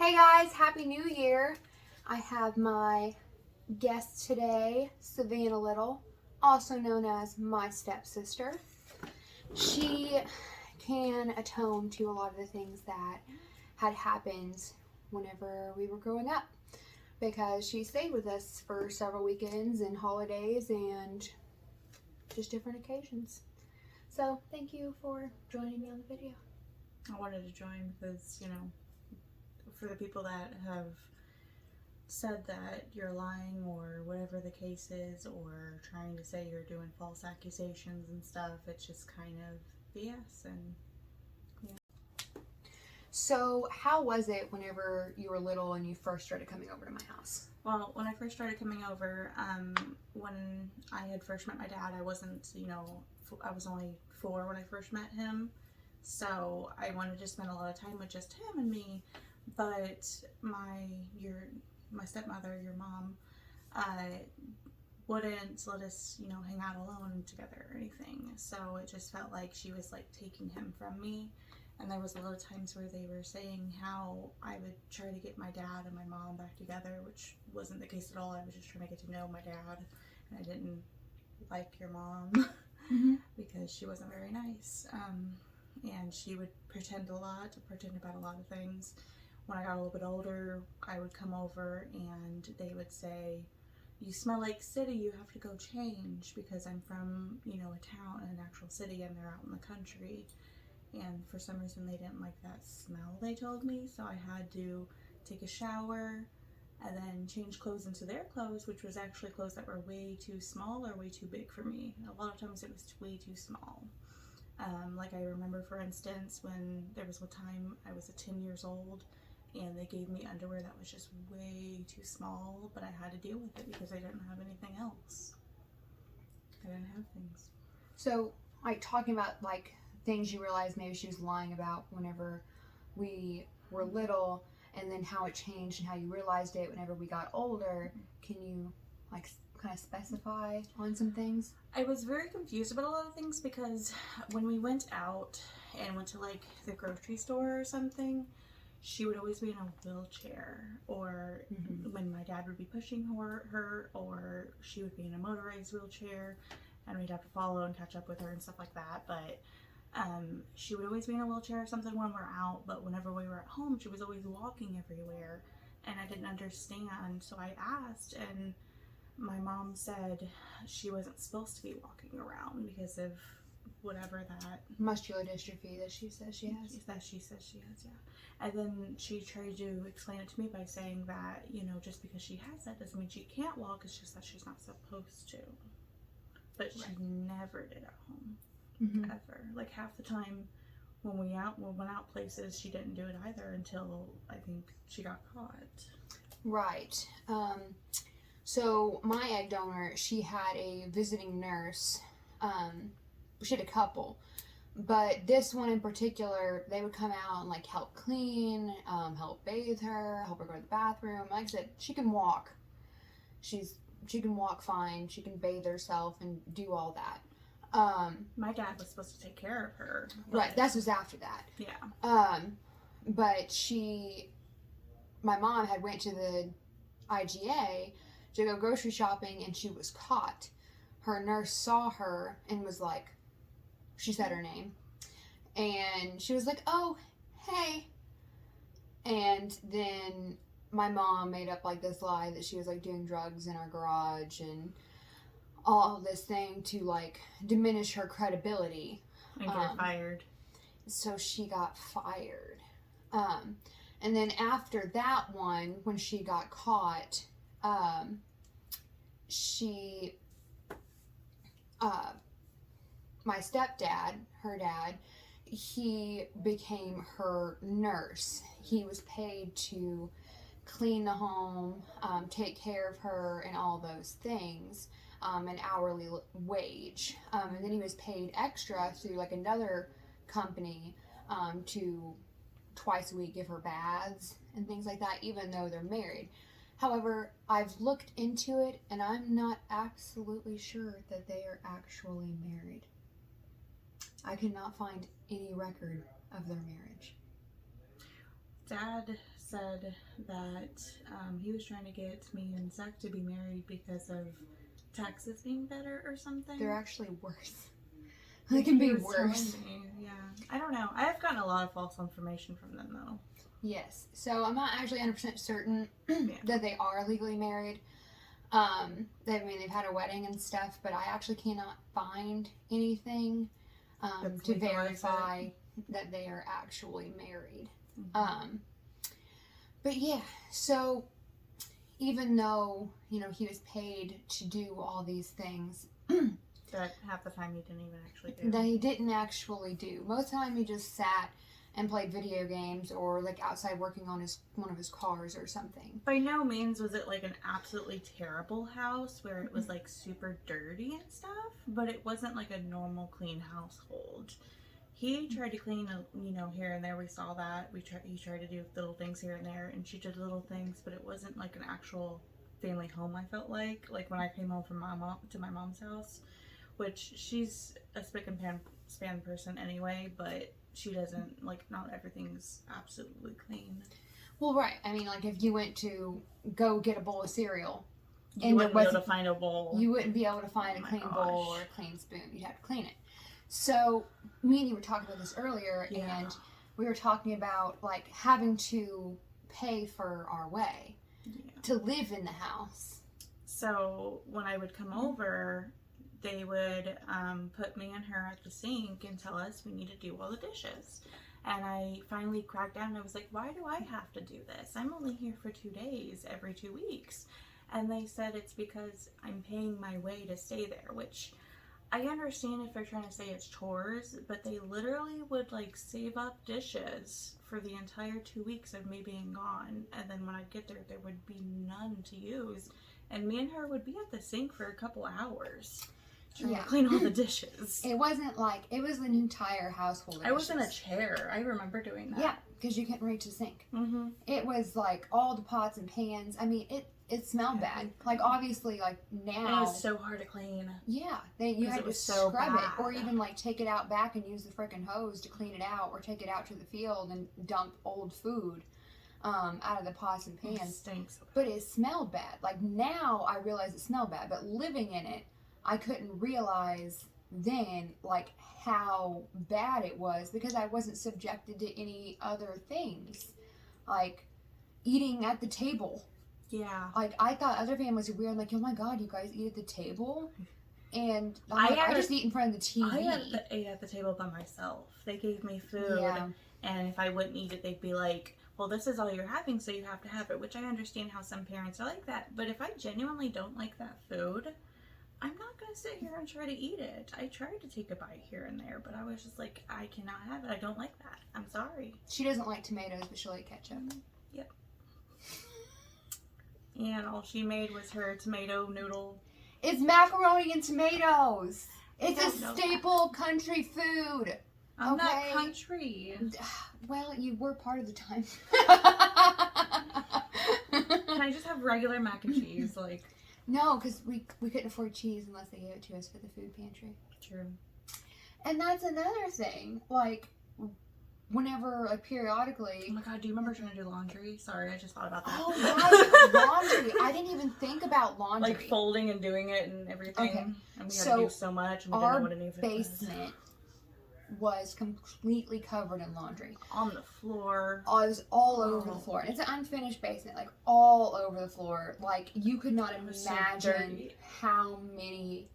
Hey guys, Happy New Year. I have my guest today, Savannah Little, also known as my stepsister. She can atone to a lot of the things that had happened whenever we were growing up because she stayed with us for several weekends and holidays and just different occasions. So thank you for joining me on the video. I wanted to join because, for the people that have said that you're lying or whatever the case is, or trying to say you're doing false accusations and stuff, it's just kind of BS. And So how was it whenever you were little and you first started coming over to my house? well, when I first started coming over, when I had first met my dad, I wasn't, I was only 4 when I first met him, so I wanted to spend a lot of time with just him and me. But my stepmother, your mom, wouldn't let us, hang out alone together or anything. So it just felt like she was like taking him from me. And there was a lot of times where they were saying how I would try to get my dad and my mom back together, which wasn't the case at all. I was just trying to get to know my dad, and I didn't like your mom because she wasn't very nice. And she would pretend about a lot of things. When I got a little bit older, I would come over and they would say, "You smell like city, you have to go change," because I'm from, a town, an actual city, and they're out in the country. And for some reason they didn't like that smell, they told me, so I had to take a shower and then change clothes into their clothes, which was actually clothes that were way too small or way too big for me. A lot of times it was way too small. Like I remember, for instance, when there was one time I was 10 years old and they gave me underwear that was just way too small, but I had to deal with it because I didn't have anything else. I didn't have things. So, like, talking about, like, things you realized maybe she was lying about whenever we were little, and then how it changed and how you realized it whenever we got older, can you, like, kind of specify on some things? I was very confused about a lot of things because when we went out and went to, like, the grocery store or something, she would always be in a wheelchair, or when my dad would be pushing her, or she would be in a motorized wheelchair, and we'd have to follow and catch up with her and stuff like that. But she would always be in a wheelchair or something when we're out, but whenever we were at home, she was always walking everywhere, and I didn't understand. So I asked, and my mom said she wasn't supposed to be walking around because of whatever that muscular dystrophy that she says she has. Yeah. And then she tried to explain it to me by saying that, just because she has that doesn't mean she can't walk. It's just that she's not supposed to. But she never did at home, ever. Like, half the time when we went out places, she didn't do it either until I think she got caught. Right. So my egg donor, she had a visiting nurse. She had a couple, but this one in particular, they would come out and, like, help clean, help bathe her, help her go to the bathroom. Like I said, she can walk. She can walk fine. She can bathe herself and do all that. My dad was supposed to take care of her. Right. That was after that. Yeah. But my mom had went to the IGA to go grocery shopping, and she was caught. Her nurse saw her and was like, she said her name, and she was like, "Oh, hey." And then my mom made up, like, this lie that she was, like, doing drugs in our garage and all this thing to, like, diminish her credibility. And get her fired. So she got fired. And then after that one, when she got caught, my stepdad, her dad, he became her nurse. He was paid to clean the home, take care of her, and all those things, an hourly wage. And then he was paid extra through, like, another company to twice a week give her baths and things like that, even though they're married. However, I've looked into it, and I'm not absolutely sure that they are actually married. I cannot find any record of their marriage. Dad said that he was trying to get me and Zach to be married because of taxes being better or something. They're actually worse. They can be He was worse. telling me, yeah. I don't know. I have gotten a lot of false information from them, though. Yes. So I'm not actually 100% certain Yeah. that they are legally married. They've had a wedding and stuff, but I actually cannot find anything That's to legalized verify that they are actually married. Mm-hmm. But yeah, so even though, he was paid to do all these things That half the time he didn't even actually do. that he didn't actually do. Most of the time he just sat and played video games or like outside working on one of his cars or something. By no means was it like an absolutely terrible house where it was like super dirty and stuff, but it wasn't like a normal clean household. He tried to clean, here and there. We saw that. He tried to do little things here and there, and she did little things, but it wasn't like an actual family home. I felt like when I came home from my mom's house, which she's a spick and span person anyway, but she doesn't not everything's absolutely clean. Well, right. I mean, like if you went to go get a bowl of cereal, You wouldn't be able to find a bowl. you wouldn't be able to find a clean bowl or a clean spoon. You'd have to clean it. So me and you were talking about this earlier, Yeah. and we were talking about like having to pay for our way to live in the house. So when I would come over, they would put me and her at the sink and tell us we need to do all the dishes. And I finally cracked down and I was like, why do I have to do this? I'm only here for 2 days every 2 weeks. And they said it's because I'm paying my way to stay there, which I understand if they're trying to say it's chores, but they literally would save up dishes for the entire 2 weeks of me being gone. And then when I'd get there, there would be none to use. And me and her would be at the sink for a couple hours trying to clean all the dishes. It wasn't it was an entire household. I was in a chair. I remember doing that. Yeah, because you couldn't reach the sink. Mm-hmm. It was all the pots and pans. I mean, it smelled bad. Obviously, now. And it was so hard to clean. Yeah, you had to so scrub bad. it, or even take it out back and use the frickin' hose to clean it out, or take it out to the field and dump old food out of the pots and pans. It stinks. But it smelled bad. Now I realize it smelled bad, but living in it, I couldn't realize then how bad it was because I wasn't subjected to any other things, like eating at the table. Yeah. I thought other families were weird. I'm like, oh my god, you guys eat at the table? And I just eat in front of the TV. I ate at the table by myself. They gave me food, and if I wouldn't eat it, they'd be like, well, this is all you're having, so you have to have it, which I understand how some parents are like that. But if I genuinely don't like that food, I'm not going to sit here and try to eat it. I tried to take a bite here and there, but I was just like, I cannot have it. I don't like that. I'm sorry. She doesn't like tomatoes, but she'll eat ketchup. Yep. And all she made was her tomato noodle. It's macaroni and tomatoes. It's a don't know staple country food. I'm not Okay. country. Well, you were part of the time. Can I just have regular mac and cheese? No, because we couldn't afford cheese unless they gave it to us for the food pantry. True. And that's another thing. Whenever, periodically. Oh my god, do you remember trying to do laundry? Sorry, I just thought about that. Oh, right, laundry. I didn't even think about laundry. Folding and doing it and everything. Okay. And we had So, to do so much and we didn't know what any of it was. basement was completely covered in laundry. On the floor. It was all over the floor. It's an unfinished basement, all over the floor. You could not so imagine dirty. how many,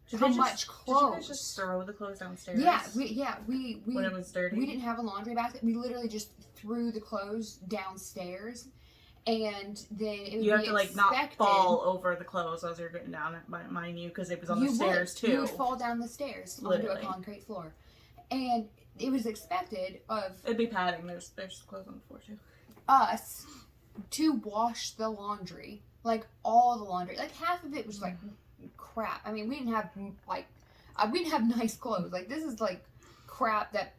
Did how they much Did you clothes. guys just throw the clothes downstairs? we when it was dirty? we didn't have a laundry basket. We literally just threw the clothes downstairs, and then it would You have be to not expected- fall over the clothes as you're getting down, mind you, because it was on the You stairs would. too. You would fall down the stairs onto Literally. a concrete floor, and it was expected of It'd be padding. There's clothes on the floor too. us to wash the laundry, all the laundry. Half of it was crap. I mean, we didn't have we didn't have nice clothes. This is crap that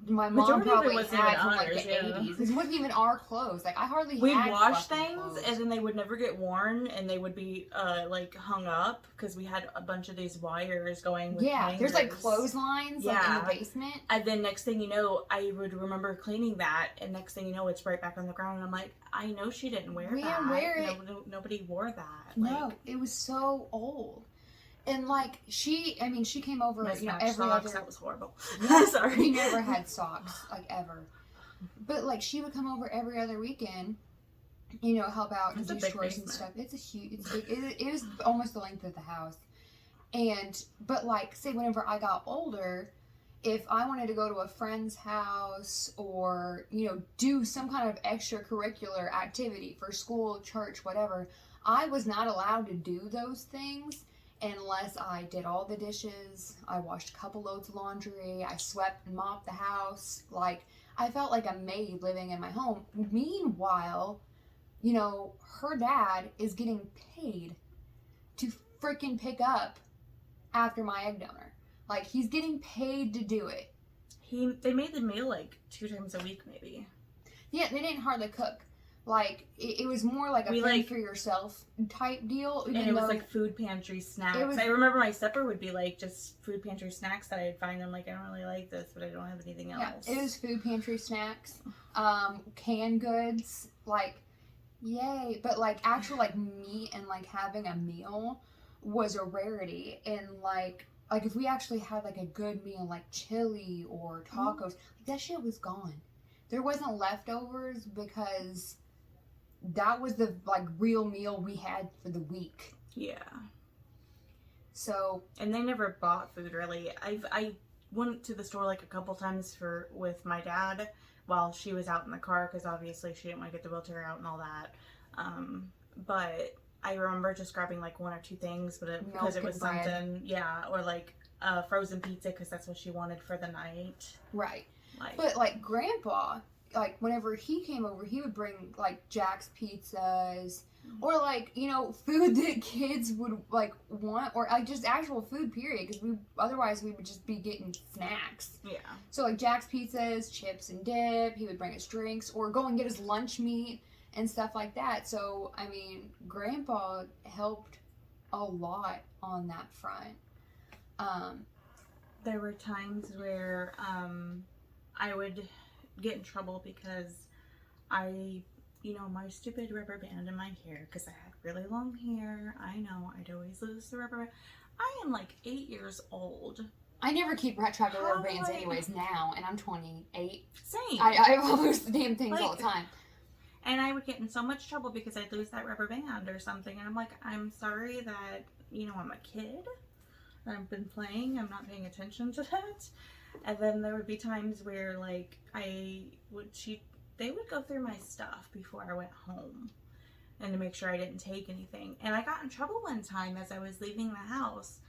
my mom Majority of it probably wasn't had even from like ours, the yeah. 80s. This wasn't even our clothes. Like I hardly We'd had wash fucking things, clothes. and then they would never get worn, and they would be like hung up because we had a bunch of these wires going with Yeah, there's like hangers. clotheslines like in Yeah. the basement. And then next thing you know, I would remember cleaning that, and next thing you know, it's right back on the ground. And I'm like, I know she didn't wear We that. didn't wear it. Nobody wore that. No, Like, it was so old. And like she came over, mismatched every socks, other. that was horrible. Yeah, Sorry. we never had socks like ever. But like she would come over every other weekend, help out and It's a do big chores and basement. stuff. It's big. It was almost the length of the house. But like say whenever I got older, if I wanted to go to a friend's house or do some kind of extracurricular activity for school, church, whatever, I was not allowed to do those things unless I did all the dishes, I washed a couple loads of laundry, I swept and mopped the house. Like, I felt like a maid living in my home. Meanwhile, her dad is getting paid to freaking pick up after my egg donor. Like, he's getting paid to do it. They made the meal like 2 times a week, maybe. Yeah, they didn't hardly cook. Like, it was more like a fend for yourself type deal. And it was like food pantry snacks. I remember my supper would be like just food pantry snacks that I'd find. I'm like, I don't really like this, but I don't have anything else. Yeah, it was food pantry snacks, canned goods, like, yay. But like actual like meat and like having a meal was a rarity. And like if we actually had like a good meal, like chili or tacos, that shit was gone. There wasn't leftovers because that was the like real meal we had for the week. Yeah. So. And they never bought food really. I went to the store like a couple times with my dad while she was out in the car because obviously she didn't want to get the wheelchair out and all that. But I remember just grabbing like 1 or 2 things, but because it was something, yeah, or like frozen pizza because that's what she wanted for the night. Right. Like, but like Grandpa, like whenever he came over, he would bring like Jack's pizzas or like food that kids would like want, or like just actual food period, because otherwise we would just be getting snacks. Yeah. So like Jack's pizzas, chips and dip. He would bring us drinks or go and get us lunch meat and stuff like that. So I mean, Grandpa helped a lot on that front. There were times where I would get in trouble because my stupid rubber band in my hair, because I had really long hair. I know I'd always lose the rubber band. I am like 8 years old. I never keep track of rubber bands anyways now, and I'm 28. Same. I lose the damn things all the time. And I would get in so much trouble because I'd lose that rubber band or something. And I'm like, I'm sorry that, I'm a kid. I've been playing. I'm not paying attention to that. And then there would be times where, like, they would go through my stuff before I went home and to make sure I didn't take anything. And I got in trouble one time as I was leaving the house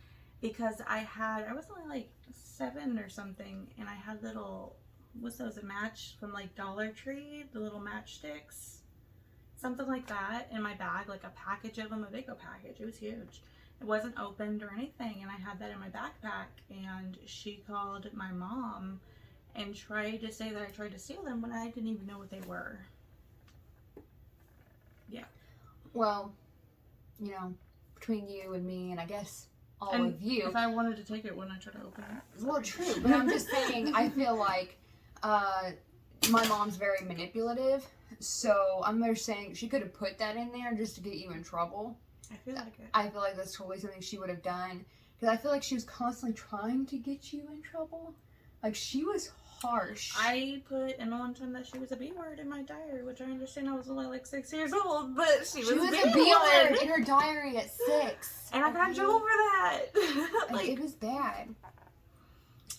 because I was only like 7 or something, and I had a match from like Dollar Tree, the little matchsticks, something like that in my bag, like a package of them, a big package. It was huge. It wasn't opened or anything, and I had that in my backpack, and she called my mom and tried to say that I tried to steal them when I didn't even know what they were. Yeah. Well, between you and me, and I guess all of you. If I wanted to take it, wouldn't I try to open it? Well, true, but I'm just saying, I feel like my mom's very manipulative, so I'm just saying she could have put that in there just to get you in trouble. I feel like it. I feel like that's totally something she would have done, because I feel like she was constantly trying to get you in trouble. Like, she was harsh. I put in one time that she was a B word in my diary, which I understand I was only like 6 years old, but she was a B word in her diary at 6. And I got in trouble for that. Like, it was bad.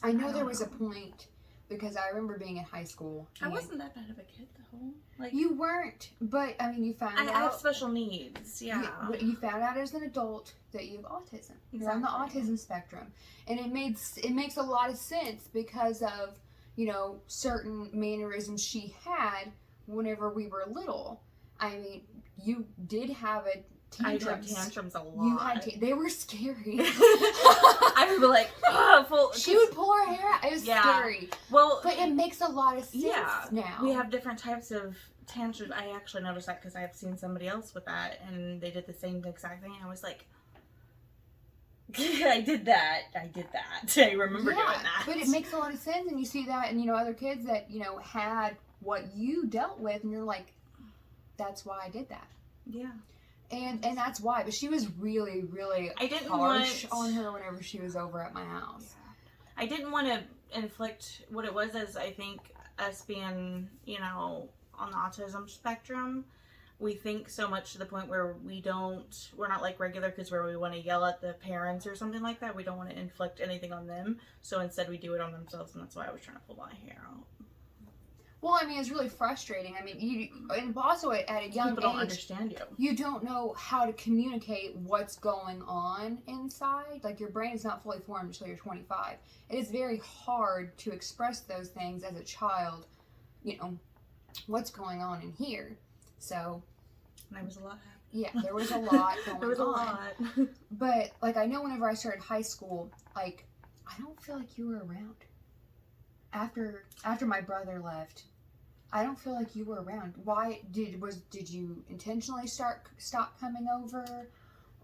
I know there was a point, because I remember being in high school. I wasn't that bad of a kid, though. Like, you weren't, but I mean, you found out. I have special needs, yeah. You found out as an adult that you have autism. Exactly. You're on the autism spectrum, and it makes a lot of sense because of certain mannerisms she had whenever we were little. I mean, you did have a tantrums. I had tantrums a lot. You had they were scary. I would be like, oh, she would pull her hair out. It was scary. Well, but it makes a lot of sense now. We have different types of tantrums. I actually noticed that because I've seen somebody else with that, and they did the same exact thing. I was like, I did that. I remember doing that. But it makes a lot of sense, and you see that, and other kids that had what you dealt with, and you're like, that's why I did that. Yeah. And that's why. But she was really, really harsh on her whenever she was over at my house. Yeah. I didn't want to inflict what it was as, I think, us being, on the autism spectrum. We think so much to the point where we're not like regular kids where we want to yell at the parents or something like that. We don't want to inflict anything on them. So instead we do it on themselves, and that's why I was trying to pull my hair out. Well, I mean, it's really frustrating. I mean, and also at a young age, people don't understand you. You don't know how to communicate what's going on inside. Like, your brain is not fully formed until you're 25. It is very hard to express those things as a child, what's going on in here. So, and I was a lot happy. Yeah, there was a lot going on. There was a lot. But, like, I know whenever I started high school, like, I don't feel like you were around. After my brother left, I don't feel like you were around. Why did you intentionally stop coming over?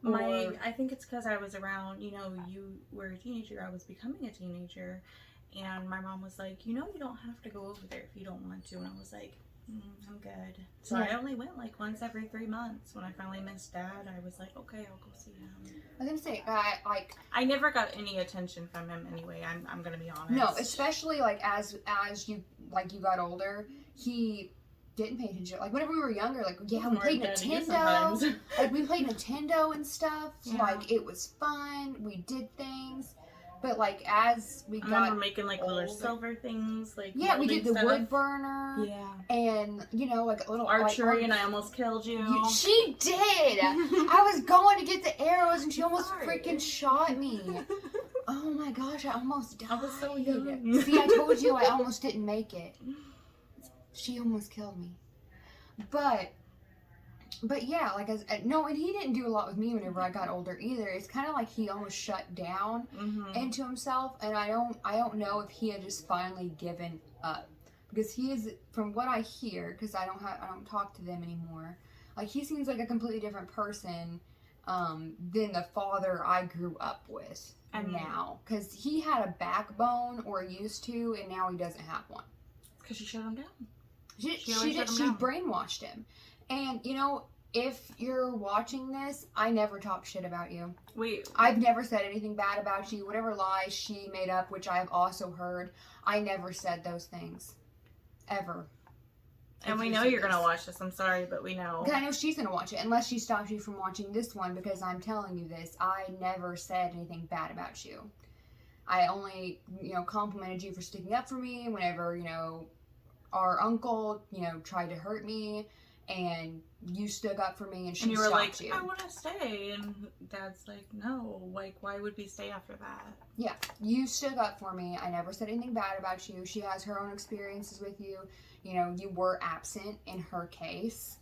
I think it's because I was around. You were a teenager. I was becoming a teenager, and my mom was like, you don't have to go over there if you don't want to. And I was like, I'm good. So I only went like once every 3 months. When I finally missed Dad, I was like, okay, I'll go see him. I was gonna say, I never got any attention from him anyway. I'm gonna be honest. No, especially like as you got older, he didn't pay attention. Like whenever we were younger, we played Nintendo. Like we played Nintendo and stuff. Yeah. Like it was fun. We did things. But like as we got remember making like older, little silver things, like we did the wood burner, and like a little archery, and I almost killed you. She did. I was going to get the arrows, and she almost freaking shot me. Oh my gosh, I almost died. I was so young. See, I told you I almost didn't make it. She almost killed me, But yeah, like and he didn't do a lot with me whenever I got older either. It's kind of like he almost shut down into himself, and I don't know if he had just finally given up, because he is, from what I hear, because I don't talk to them anymore. Like he seems like a completely different person than the father I grew up with now, because he had a backbone or used to, and now he doesn't have one. Because she shut him down. She brainwashed him. And, if you're watching this, I never talk shit about you. I've never said anything bad about you. Whatever lies she made up, which I have also heard, I never said those things. Ever. And we know you're going to watch this. I'm sorry, but we know. Because I know she's going to watch it, unless she stops you from watching this one, because I'm telling you this. I never said anything bad about you. I only, complimented you for sticking up for me whenever, our uncle, tried to hurt me, and you stood up for me, and she stopped you. I want to stay, and Dad's like, no, like, why would we stay after that? Yeah, you stood up for me. I never said anything bad about you. She has her own experiences with you. You were absent in her case,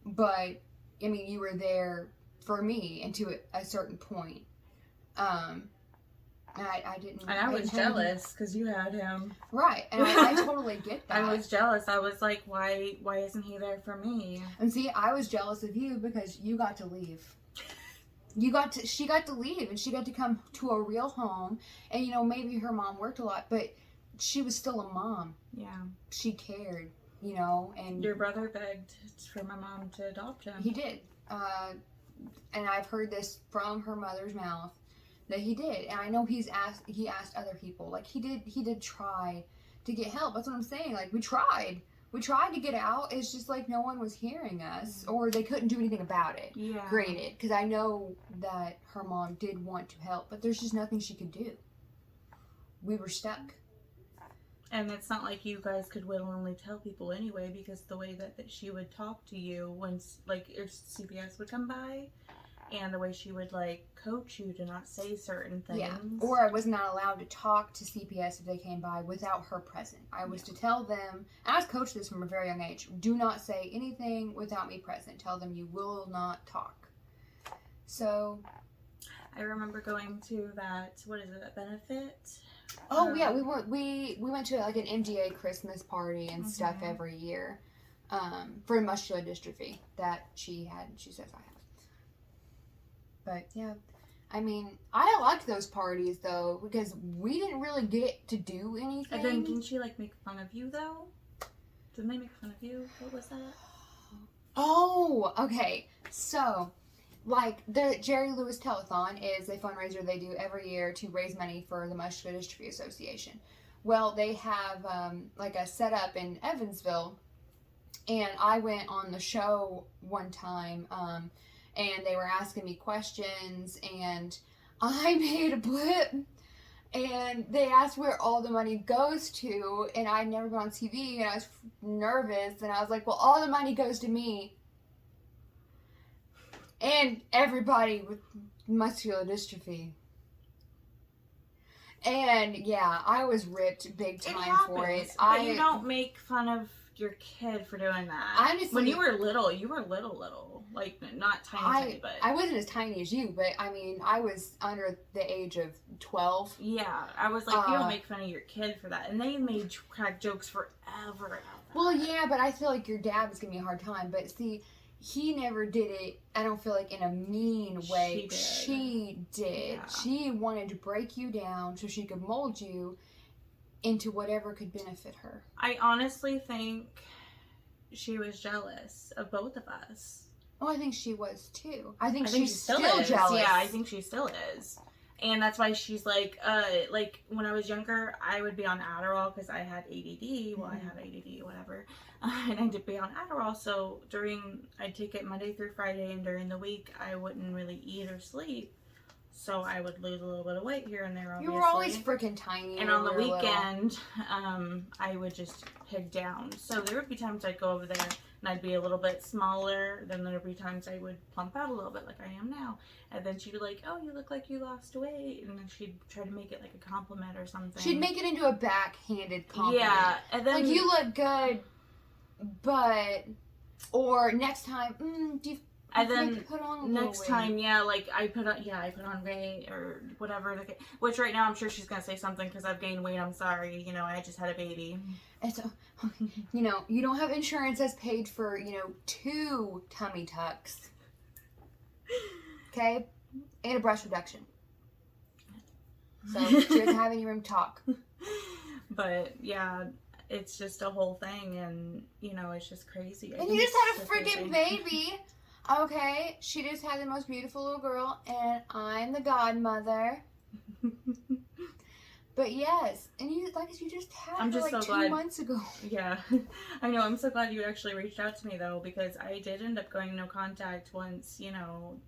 but, I mean, you were there for me, and to a certain point. I didn't. And I was jealous because you had him. Right, and I totally get that. I was jealous. I was like, why isn't he there for me? And see, I was jealous of you because you got to leave. She got to leave, and she got to come to a real home. And maybe her mom worked a lot, but she was still a mom. Yeah. She cared, and your brother begged for my mom to adopt him. He did. And I've heard this from her mother's mouth. That he did, and I know he asked other people. Like he did try to get help. That's what I'm saying. Like we tried to get out. It's just like no one was hearing us, or they couldn't do anything about it. Yeah. Granted, because I know that her mom did want to help, but there's just nothing she could do. We were stuck. And it's not like you guys could willingly tell people anyway, because the way that she would talk to you when if CPS would come by. And the way she would, coach you to not say certain things. Yeah. Or I was not allowed to talk to CPS if they came by without her present. I was to tell them, and I was coached this from a very young age, do not say anything without me present. Tell them you will not talk. So, I remember going to that, what is it, a benefit? yeah, we went to like an MDA Christmas party and stuff every year, for muscular dystrophy that she says I have. But yeah, I mean, I liked those parties though because we didn't really get to do anything. And then didn't she like make fun of you though? Didn't they make fun of you? What was that? Oh, okay. So, like, the Jerry Lewis Telethon is a fundraiser they do every year to raise money for the Muscular Dystrophy Association. Well, they have, like, a setup in Evansville, and I went on the show one time, and they were asking me questions, and I made a blip, and they asked where all the money goes to, and I'd never been on TV, and I was nervous, and I was like, well, all the money goes to me. And everybody with muscular dystrophy. And yeah, I was ripped big time for it. But you don't make fun of your kid for doing that. Honestly, when you were little. Like, not tiny, but... I wasn't as tiny as you, but I mean, I was under the age of 12. Yeah, I was like, you don't make fun of your kid for that. And they made crack jokes forever about that. Well, yeah, but I feel like your dad was giving me a hard time. But see, he never did it, I don't feel like, in a mean way. She did. Yeah. She wanted to break you down so she could mold you into whatever could benefit her. I honestly think she was jealous of both of us. Oh, I think she was too. I think she's still jealous. Yeah, I think she still is. And that's why she's like when I was younger, I would be on Adderall because I had ADD. Well, I have ADD, whatever. And I'd be on Adderall. So I'd take it Monday through Friday, and during the week, I wouldn't really eat or sleep. So I would lose a little bit of weight here and there, obviously. You were always freaking tiny. And on the weekend, I would just pig down. So there would be times I'd go over there and I'd be a little bit smaller. Then there would be times I would plump out a little bit like I am now. And then she'd be like, oh, you look like you lost weight. And then she'd try to make it like a compliment or something. She'd make it into a backhanded compliment. Yeah. And then, like, you look good, but... Or next time, do you... And then next time, like I put on weight or whatever. Which right now I'm sure she's gonna say something because I've gained weight. I'm sorry, I just had a baby. It's, you don't have insurance that's paid for 2 tummy tucks, okay, and a breast reduction. So she doesn't have any room to talk. But yeah. It's just a whole thing, and it's just crazy. And you just had a freaking baby. Okay, she just had the most beautiful little girl, and I'm the godmother. But yes, and you just had her like 2 months ago. Yeah, I know. I'm so glad you actually reached out to me though, because I did end up going no contact once.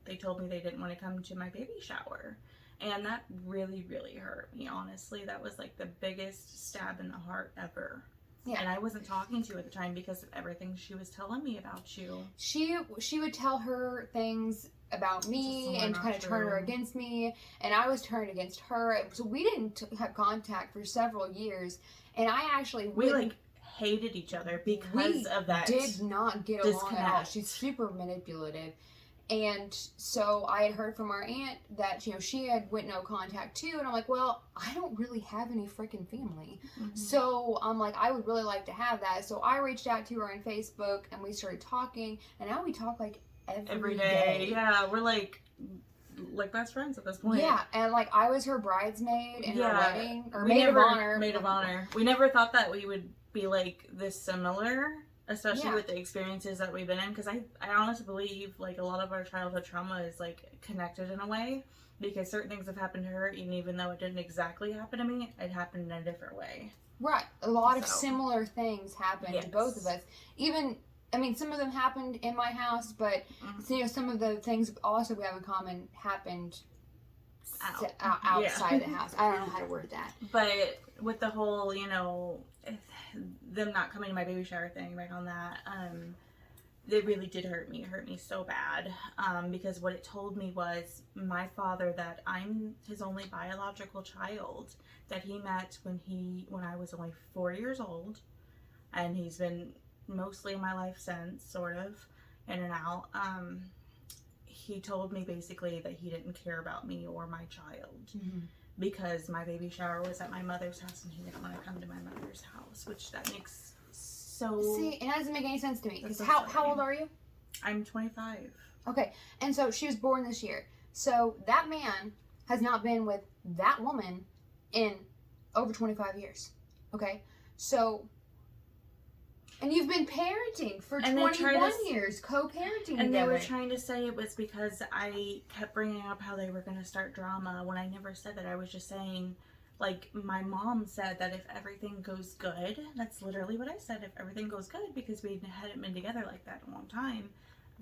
They told me they didn't want to come to my baby shower, and that really, really hurt me. Honestly, that was like the biggest stab in the heart ever. Yeah. And I wasn't talking to you at the time because of everything she was telling me about you. She would tell her things about me and kind of turn her against me, and I was turned against her. So we didn't have contact for several years, and I actually we hated each other because of that. Did not get along at all. She's super manipulative. And so I had heard from our aunt that, she had went no contact too. And I'm like, well, I don't really have any freaking family. Mm-hmm. So I'm like, I would really like to have that. So I reached out to her on Facebook and we started talking. And now we talk like every day. Yeah, we're like best friends at this point. Yeah, and I was her bridesmaid in her wedding. Or maid of honor. Maid of honor. We never thought that we would be like this similar. Especially with the experiences that we've been in, because I honestly believe a lot of our childhood trauma is connected in a way, because certain things have happened to her, and even though it didn't exactly happen to me, it happened in a different way. Right, a lot of similar things happened to both of us. Even, some of them happened in my house, but some of the things also we have in common happened outside the house. I don't know how to word that. But with the whole, them not coming to my baby shower thing, back on that, it really did hurt me. It hurt me so bad, because what it told me was my father, that I'm his only biological child, that he met when I was only 4 years old, and he's been mostly in my life since, sort of, in and out. he told me basically that he didn't care about me or my child Mm-hmm. because my baby shower was at my mother's house and he didn't want to come to my mother's house, which that makes so... See, it doesn't make any sense to me. That's Because so how silly. old are you? I'm 25. Okay, and so she was born this year. So that man has not been with that woman in over 25 years. Okay, so, and you've been parenting for And they try 21 to years, co-parenting And they together. were trying to say it was because I kept bringing up how they were going to start drama when I never said that. I was just saying, like, my mom said that if everything goes good, that's literally what I said, if everything goes good, because we hadn't been together like that in a long time,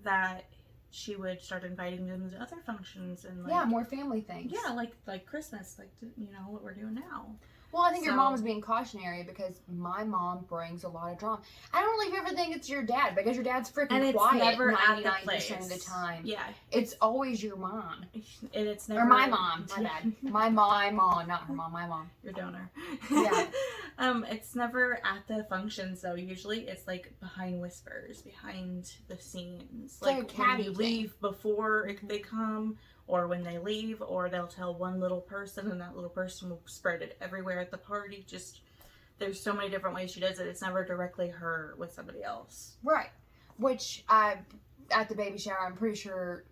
that she would start inviting them to other functions and, like, Yeah, more family things. yeah, like Christmas, like, you know, what we're doing now. Well, I think your So- mom was being cautionary because my mom brings a lot of drama. I don't really ever think it's your dad because your dad's freaking And it's quiet never at the 99% place. of the time. Yeah. It's always your mom. And it's never... Or my mom. My bad. My mom, not her mom, my mom. Your donor. Yeah. It's never at the functions though. Usually it's like behind whispers, behind the scenes. like a Like catty when you thing. leave before they come, or when they leave, or they'll tell one little person and that little person will spread it everywhere at the party. Just, there's so many different ways she does it. It's never directly her with somebody else. Right. Which at the baby shower, I'm pretty sure,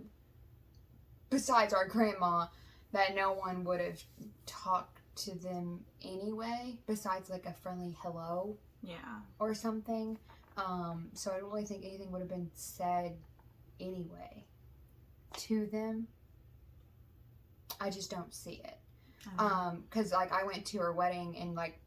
besides our grandma, that no one would have talked to them anyway, besides like a friendly hello Yeah. or something. So I don't really think anything would have been said anyway to them. I just don't see it. Because like I went to her wedding and like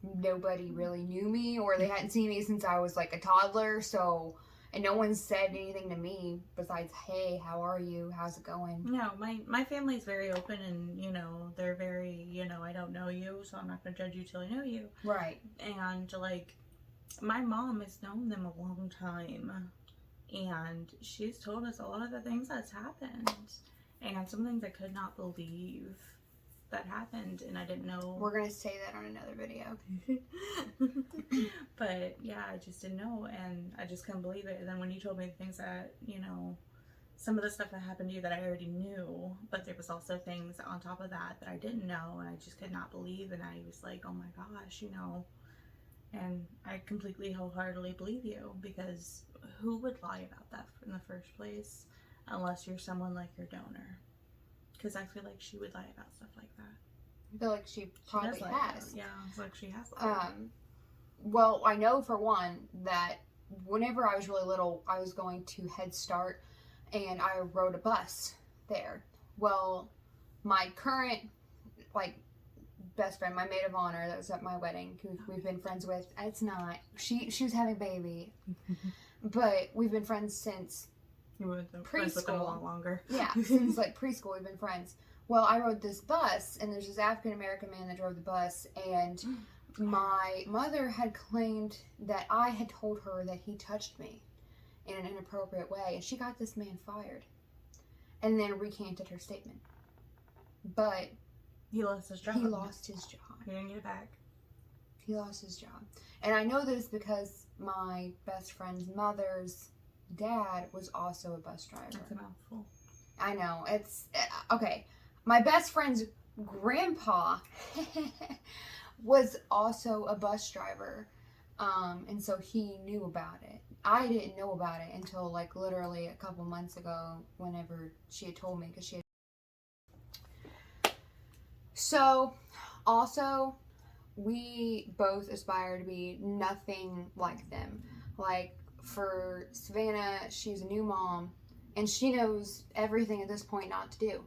nobody really knew me, or they hadn't seen me since I was like a toddler, so, and no one said anything to me besides, hey, how are you, how's it going? No, my family's very open and, you know, they're very, you know, I don't know you, so I'm not going to judge you till I know you. Right. And, like, my mom has known them a long time. And she's told us a lot of the things that's happened. And some things I could not believe that happened. And I didn't know. We're gonna say that on another video. But, yeah, I just didn't know. And I just couldn't believe it. And then when you told me the things that, you know, some of the stuff that happened to you that I already knew. But there was also things on top of that that I didn't know. And I just could not believe. And I was like, oh my gosh, you know. And I completely wholeheartedly believe you, because who would lie about that in the first place unless you're someone like your donor? Because I feel like she would lie about stuff like that. I feel like she probably does lie has. about- Yeah, it's like she has. lied. Well, I know for one that whenever I was really little, I was going to Head Start and I rode a bus there. Well, my current, like, best friend, my maid of honor that was at my wedding, who we've been friends with, it's not, she was having a baby, but we've been friends since, You would have friends with them a preschool. lot longer. yeah, since like preschool we've been friends. Well, I rode this bus, and there's this African American man that drove the bus, and my mother had claimed that I had told her that he touched me in an inappropriate way, and she got this man fired, and then recanted her statement. But He lost his job. he lost his job. He didn't get it back. He lost his job. And I know this because my best friend's mother's dad was also a bus driver. That's a mouthful. I know. It's okay. My best friend's grandpa was also a bus driver. And so he knew about it. I didn't know about it until like literally a couple months ago whenever she had told me, because she had. So also we both aspire to be nothing like them. Like for Savannah, she's a new mom and she knows everything at this point not to do.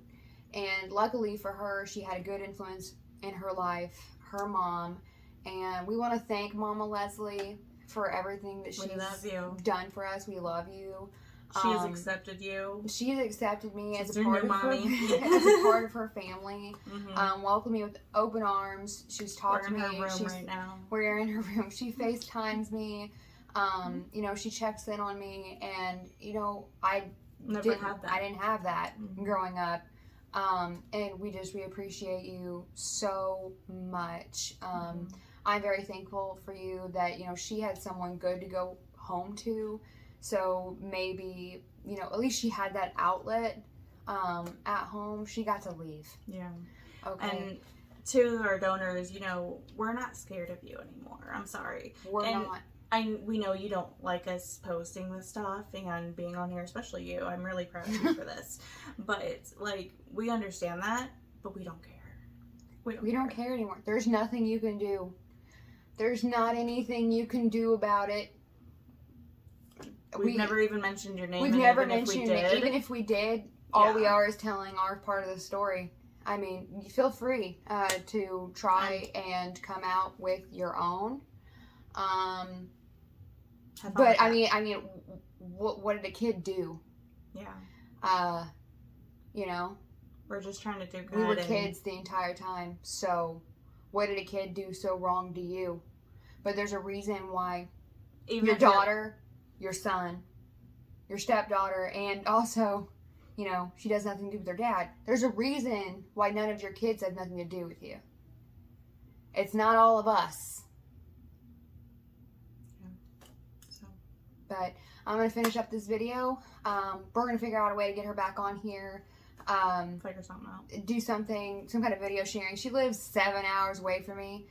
And luckily for her, she had a good influence in her life, her mom. And we want to thank Mama Leslie for everything that We love she's you. done for us. We love you. She has accepted you. She has accepted me as She's a your part new of her, mommy. as a part of her family. Mm-hmm. Welcomed me with open arms. She's We're talked in to me. her room She's, right now. We're in her room. She FaceTimes me. You know, she checks in on me, and you know, I Never had that. didn't have that Mhm. growing up. And we appreciate you so much. I'm very thankful for you that, you know, she had someone good to go home to. So maybe, you know, at least she had that outlet at home. She got to leave. Yeah. Okay. And to our donors, you know, we're not scared of you anymore. I'm sorry. We're And not. we know you don't like us posting this stuff and being on here, especially you. I'm really proud of you for this. But, like, we understand that, but we don't care. We don't care anymore. There's nothing you can do. There's not anything you can do about it. We've never even mentioned your name. We've and never even mentioned it. Even if we did, all we are is telling our part of the story. I mean, you feel free to try and come out with your own. But I mean, what did a kid do? Yeah. You know, we're just trying to do good. We were kids the entire time. So, what did a kid do so wrong to you? But there's a reason why even your daughter, your son, your stepdaughter, and also, you know, she does nothing to do with her dad. There's a reason why none of your kids have nothing to do with you. It's not all of us. So. But I'm going to finish up this video. We're going to figure out a way to get her back on here. Figure something out. Do something, some kind of video sharing. She lives 7 hours away from me.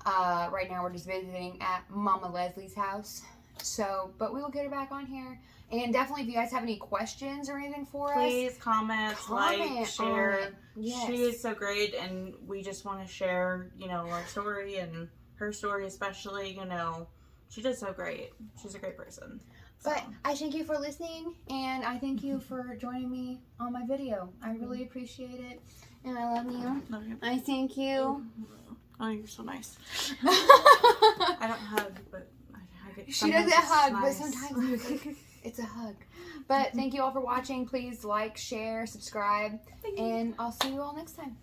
Right now we're just visiting at Mama Leslie's house. So, but we will get her back on here. And definitely, if you guys have any questions or anything for us, please comment, like, share. Yes. She is so great, and we just want to share, you know, our story and her story especially. You know, she does so great. She's a great person. So. But I thank you for listening, and I thank you for joining me on my video. I really appreciate it, and I love you. Love you. I thank you. Oh, you're so nice. I don't hug, but I get. She doesn't hug, nice. but sometimes it's a hug. But thank you all for watching. Please like, share, subscribe, and I'll see you all next time.